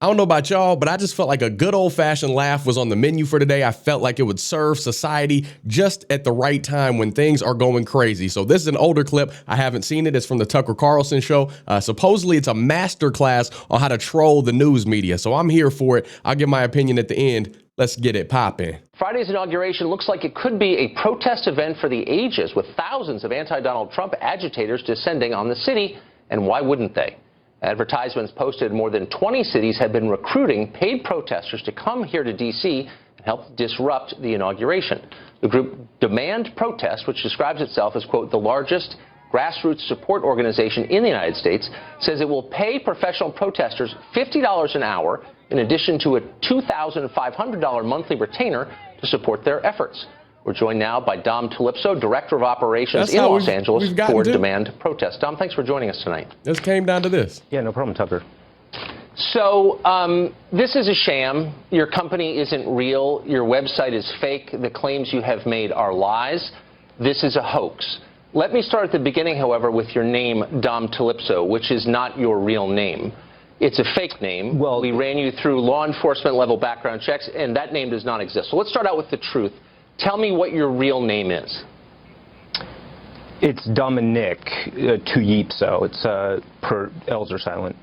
I don't know about y'all, but I just felt like a good old-fashioned laugh was on the menu for today. I felt like it would serve society just at the right time when things are going crazy. So this is an older clip. I haven't seen it. It's from the Tucker Carlson show. Supposedly, it's a masterclass on how to troll the news media. So I'm here for it. I'll give my opinion at the end. Let's get it popping. Friday's inauguration looks like it could be a protest event for the ages, with thousands of anti-Donald Trump agitators descending on the city. And why wouldn't they? Advertisements posted in more than 20 cities have been recruiting paid protesters to come here to D.C. and help disrupt the inauguration. The group Demand Protest, which describes itself as, quote, the largest grassroots support organization in the United States, says it will pay professional protesters $50 an hour in addition to a $2,500 monthly retainer to support their efforts. We're joined now by Dom Talipso, Director of Operations in Los Angeles for Demand Protest. Dom, thanks for joining us tonight. This came down to this. Yeah, no problem, Tucker. So this is a sham. Your company isn't real. Your website is fake. The claims you have made are lies. This is a hoax. Let me start at the beginning, however, with your name, Dom Talipso, which is not your real name. It's a fake name. Well, we ran you through law enforcement level background checks, and that name does not exist. So let's start out with the truth. Tell me what your real name is. It's Dominic Tuyipso. It's per L's are silent.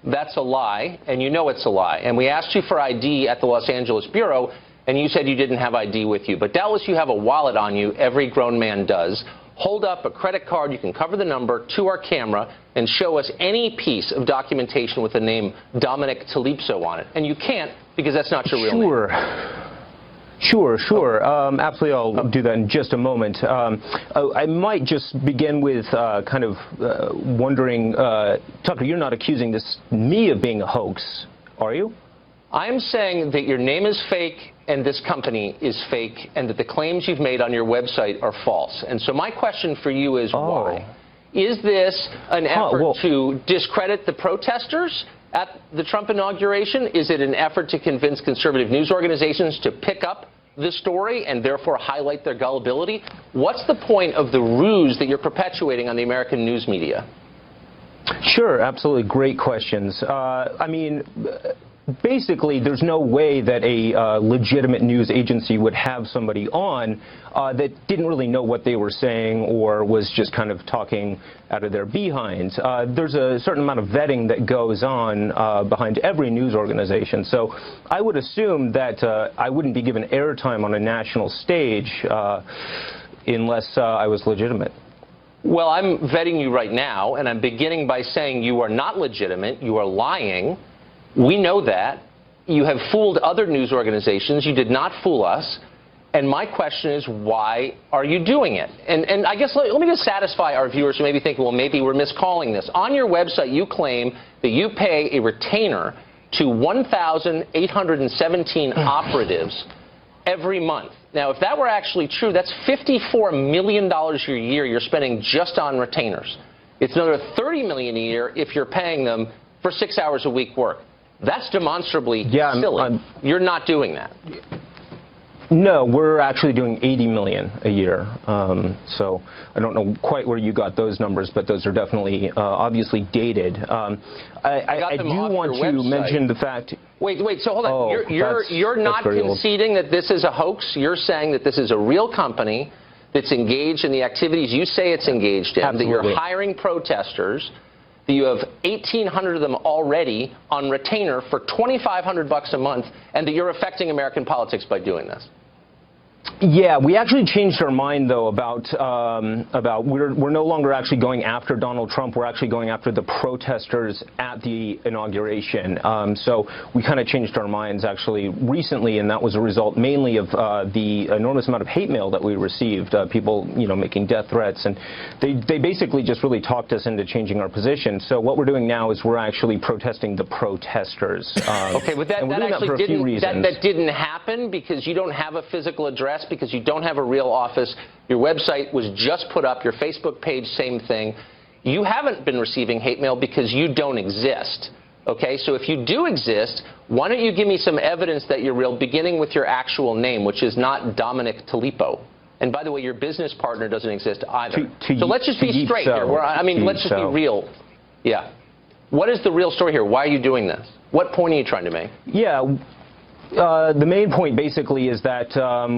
That's a lie, and you know it's a lie. And we asked you for ID at the Los Angeles Bureau, and you said you didn't have ID with you. But doubtless you have a wallet on you. Every grown man does. Hold up a credit card. You can cover the number to our camera and show us any piece of documentation with the name Dominic Talipso on it. And you can't because that's not your real name. Sure. Absolutely, I'll do that in just a moment. I might just begin with wondering, Tucker, you're not accusing me of being a hoax, are you? I'm saying that your name is fake and this company is fake and that the claims you've made on your website are false. And so my question for you is why? Is this an effort to discredit the protesters at the Trump inauguration? Is it an effort to convince conservative news organizations to pick up the story and therefore highlight their gullibility? What's the point of the ruse that you're perpetuating on the American news media? Sure, absolutely. Great questions. Basically, there's no way that a legitimate news agency would have somebody on that didn't really know what they were saying or was just kind of talking out of their behinds. There's a certain amount of vetting that goes on behind every news organization. So I would assume that I wouldn't be given airtime on a national stage unless I was legitimate. Well, I'm vetting you right now, and I'm beginning by saying you are not legitimate. You are lying. We know that. You have fooled other news organizations. You did not fool us. And my question is, why are you doing it? And I guess let me just satisfy our viewers who may be thinking, well, maybe we're miscalling this. On your website, you claim that you pay a retainer to 1,817 operatives every month. Now, if that were actually true, that's $54 million a year you're spending just on retainers. It's another $30 million a year if you're paying them for 6 hours a week work. That's demonstrably silly. You're not doing that. No, we're actually doing $80 million a year. So I don't know quite where you got those numbers, but those are definitely obviously dated. I do want to mention the fact. Wait. So hold on. You're not conceding that this is a hoax. You're saying that this is a real company that's engaged in the activities you say it's engaged in. Absolutely. That you're hiring protesters. That you have 1,800 of them already on retainer for $2,500 a month, and that you're affecting American politics by doing this. Yeah, we actually changed our mind, though, about we're no longer actually going after Donald Trump. We're actually going after the protesters at the inauguration. So we kind of changed our minds actually recently, and that was a result mainly of the enormous amount of hate mail that we received. People, making death threats, and they basically just really talked us into changing our position. So what we're doing now is we're actually protesting the protesters. Okay, but that actually didn't happen because you don't have a physical address. Because you don't have a real office. Your website was just put up. Your Facebook page, same thing. You haven't been receiving hate mail because you don't exist. Okay, so if you do exist, why don't you give me some evidence that you're real, beginning with your actual name, which is not Dominic Talipso. And by the way, your business partner doesn't exist either. So let's just be straight here. Let's just be real. Yeah. What is the real story here? Why are you doing this? What point are you trying to make? Yeah. The main point basically is that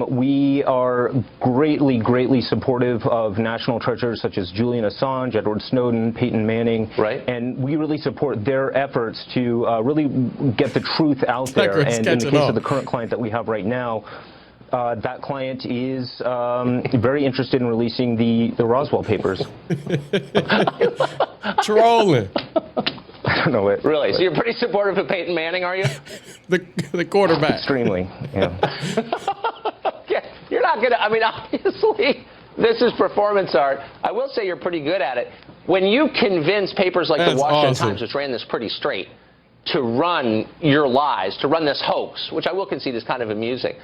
we are greatly supportive of national treasures such as Julian Assange, Edward Snowden, Peyton Manning, right. And we really support their efforts to really get the truth out there. And in the case of the current client that we have right now, that client is very interested in releasing the Roswell papers. Trolling. I don't know it. Really? So you're pretty supportive of Peyton Manning, are you? the quarterback. Extremely, yeah. Yeah, you're not going to, I mean, obviously, this is performance art. I will say you're pretty good at it. When you convince papers like the Washington Times, which ran this pretty straight, to run your lies, to run this hoax, which I will concede is kind of amusing,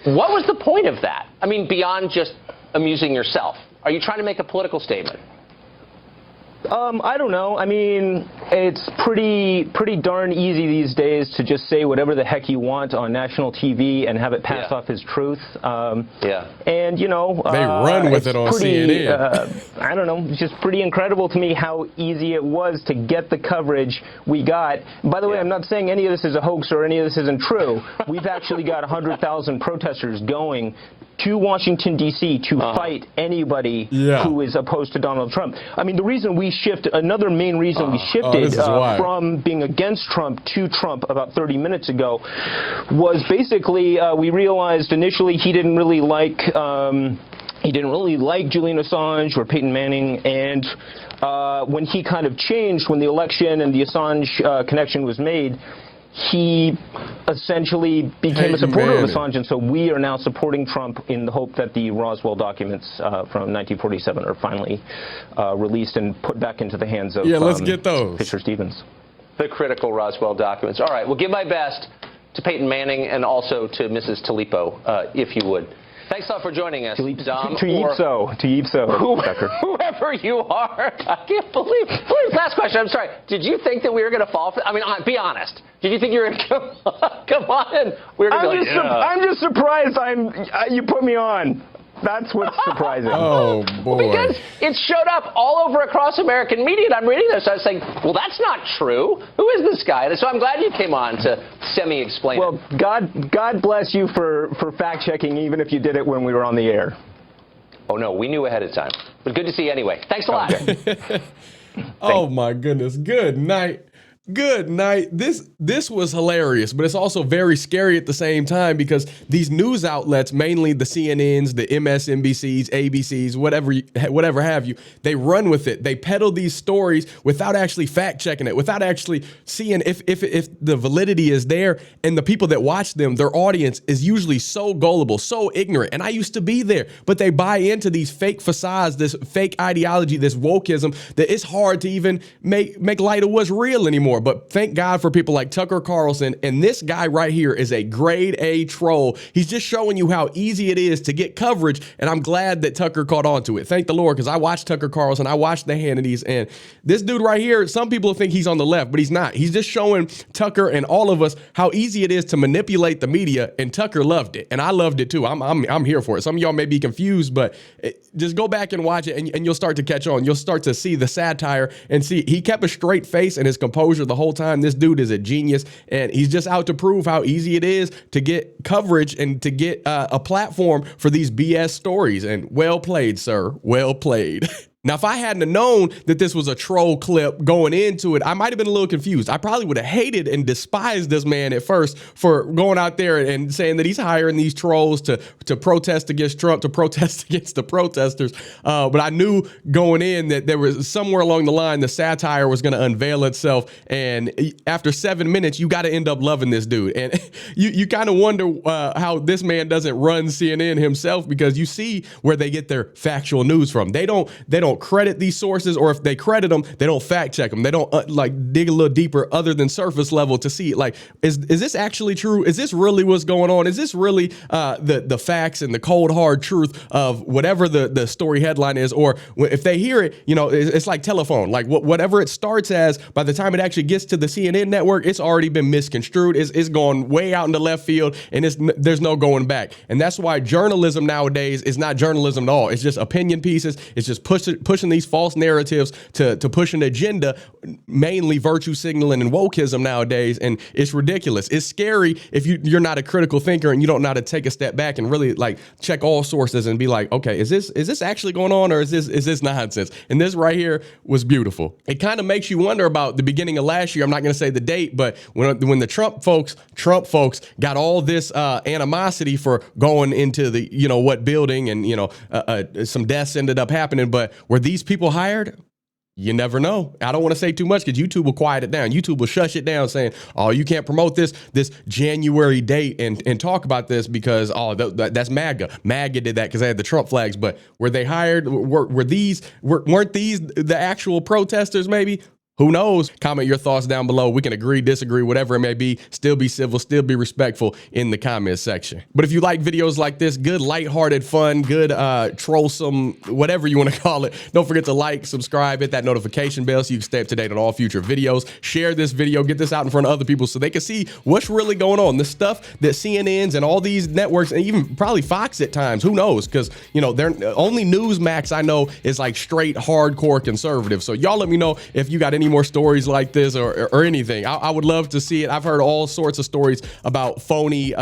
what was the point of that? I mean, beyond just amusing yourself. Are you trying to make a political statement? I don't know. I mean, it's pretty darn easy these days to just say whatever the heck you want on national TV and have it pass off as truth. And, you know, they run with it on CNN. I don't know. It's just pretty incredible to me how easy it was to get the coverage we got. By the way, I'm not saying any of this is a hoax or any of this isn't true. We've actually got 100,000 protesters going to Washington, D.C. to fight anybody who is opposed to Donald Trump. I mean, the reason we another main reason we shifted from being against Trump to Trump about 30 minutes ago was basically we realized initially he didn't really like Julian Assange or Peyton Manning, and when he kind of changed, when the election and the Assange connection was made, he essentially became a supporter of Assange, and so we are now supporting Trump in the hope that the Roswell documents from 1947 are finally released and put back into the hands of let's get those. Fisher Stevens. The critical Roswell documents. All right, we'll give my best to Peyton Manning and also to Mrs. Talipo, if you would. Thanks a lot for joining us, Dom. To Yipso, whoever you are. I can't believe. Last question. I'm sorry. Did you think that we were going to fall for? I mean, be honest. Did you think you were going to come on and we were going to be like, I'm just surprised. You put me on. That's what's surprising. Oh, boy. Well, because it showed up all over across American media, and I'm reading this. I was saying, well, that's not true. Who is this guy? And so I'm glad you came on to semi-explain it. Well, God bless you for fact-checking, even if you did it when we were on the air. Oh, no, we knew ahead of time. But good to see you anyway. Thanks a lot. Oh, my goodness. Good night. Good night. This was hilarious, but it's also very scary at the same time because these news outlets, mainly the CNNs, the MSNBCs, ABCs, whatever have you, they run with it. They peddle these stories without actually fact checking it, without actually seeing if the validity is there. And the people that watch them, their audience is usually so gullible, so ignorant. And I used to be there, but they buy into these fake facades, this fake ideology, this wokeism that it's hard to even make light of what's real anymore. But thank God for people like Tucker Carlson. And this guy right here is a grade A troll. He's just showing you how easy it is to get coverage. And I'm glad that Tucker caught on to it. Thank the Lord, because I watched Tucker Carlson. I watched the Hannitys. And this dude right here, some people think he's on the left, but he's not. He's just showing Tucker and all of us how easy it is to manipulate the media. And Tucker loved it. And I loved it too. I'm here for it. Some of y'all may be confused, but just go back and watch it and you'll start to catch on. You'll start to see the satire and see he kept a straight face and his composure the whole time. This dude is a genius, and he's just out to prove how easy it is to get coverage and to get a platform for these BS stories. And well played, sir. Well played. Now, if I hadn't known that this was a troll clip going into it, I might have been a little confused. I probably would have hated and despised this man at first for going out there and saying that he's hiring these trolls to protest against Trump, to protest against the protesters. But I knew going in that there was somewhere along the line, the satire was going to unveil itself. And after 7 minutes, you got to end up loving this dude. And you kind of wonder how this man doesn't run CNN himself, because you see where they get their factual news from. They don't credit these sources, or if they credit them, they don't fact check them. They don't dig a little deeper other than surface level to see is this actually true? Is this really what's going on? Is this really the facts and the cold hard truth of whatever the story headline is? Or if they hear it, it's like telephone, like whatever it starts as, by the time it actually gets to the CNN network, it's already been misconstrued. It's gone way out into left field, and there's no going back. And that's why journalism nowadays is not journalism at all. It's just opinion pieces. It's just pushing these false narratives to push an agenda, mainly virtue signaling and wokeism nowadays. And it's ridiculous. It's scary if you're not a critical thinker and you don't know how to take a step back and really like check all sources and be like, okay, is this actually going on, or is this nonsense? And this right here was beautiful. It kind of makes you wonder about the beginning of last year. I'm not going to say the date, but when the Trump folks got all this animosity for going into the what building, and some deaths ended up happening. But were these people hired? You never know. I don't want to say too much because YouTube will quiet it down. YouTube will shush it down, saying, "Oh, you can't promote this January date and talk about this because that's MAGA. MAGA did that because they had the Trump flags." But were they hired? Weren't these the actual protesters? Maybe. Who knows? Comment your thoughts down below. We can agree, disagree, whatever it may be. Still be civil, still be respectful in the comment section. But if you like videos like this, good lighthearted fun, good trollsome, whatever you want to call it, don't forget to like, subscribe, hit that notification bell so you can stay up to date on all future videos. Share this video, get this out in front of other people so they can see what's really going on. The stuff that CNNs and all these networks, and even probably Fox at times, who knows? Because, they're only Newsmax I know is like straight hardcore conservative. So y'all let me know if you got any more stories like this or anything. I would love to see it. I've heard all sorts of stories about phony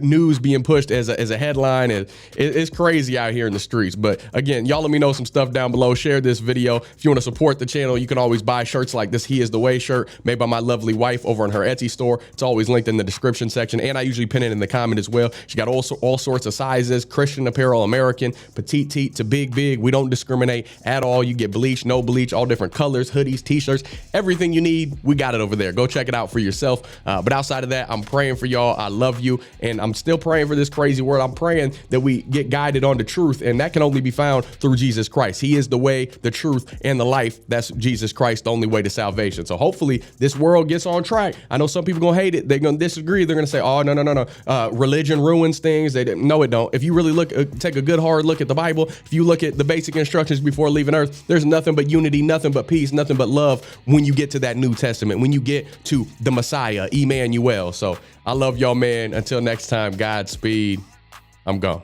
news being pushed as a headline, and it's crazy out here in the streets. But again, y'all let me know some stuff down below. Share this video. If you want to support the channel, you can always buy shirts like this He Is The Way shirt made by my lovely wife over on her Etsy store. It's always linked in the description section, and I usually pin it in the comment as well. She got all sorts of sizes: Christian apparel, American, petite teat to big. We don't discriminate at all. You get bleach, no bleach, all different colors, hoodies, t-shirts, everything you need, we got it over there. Go check it out for yourself. But outside of that, I'm praying for y'all. I love you, and I'm still praying for this crazy world. I'm praying that we get guided on the truth, and that can only be found through Jesus Christ. He is the way, the truth, and the life. That's Jesus Christ, the only way to salvation. So hopefully this world gets on track. I know some people gonna hate it. They're gonna disagree. They're gonna say, "Oh, no. Religion ruins things." No, it don't. If you really take a good hard look at the Bible, if you look at the basic instructions before leaving Earth, there's nothing but unity, nothing but peace, nothing but love when you get to that New Testament, when you get to the Messiah, Emmanuel. So I love y'all, man. Until next time, Godspeed. I'm gone.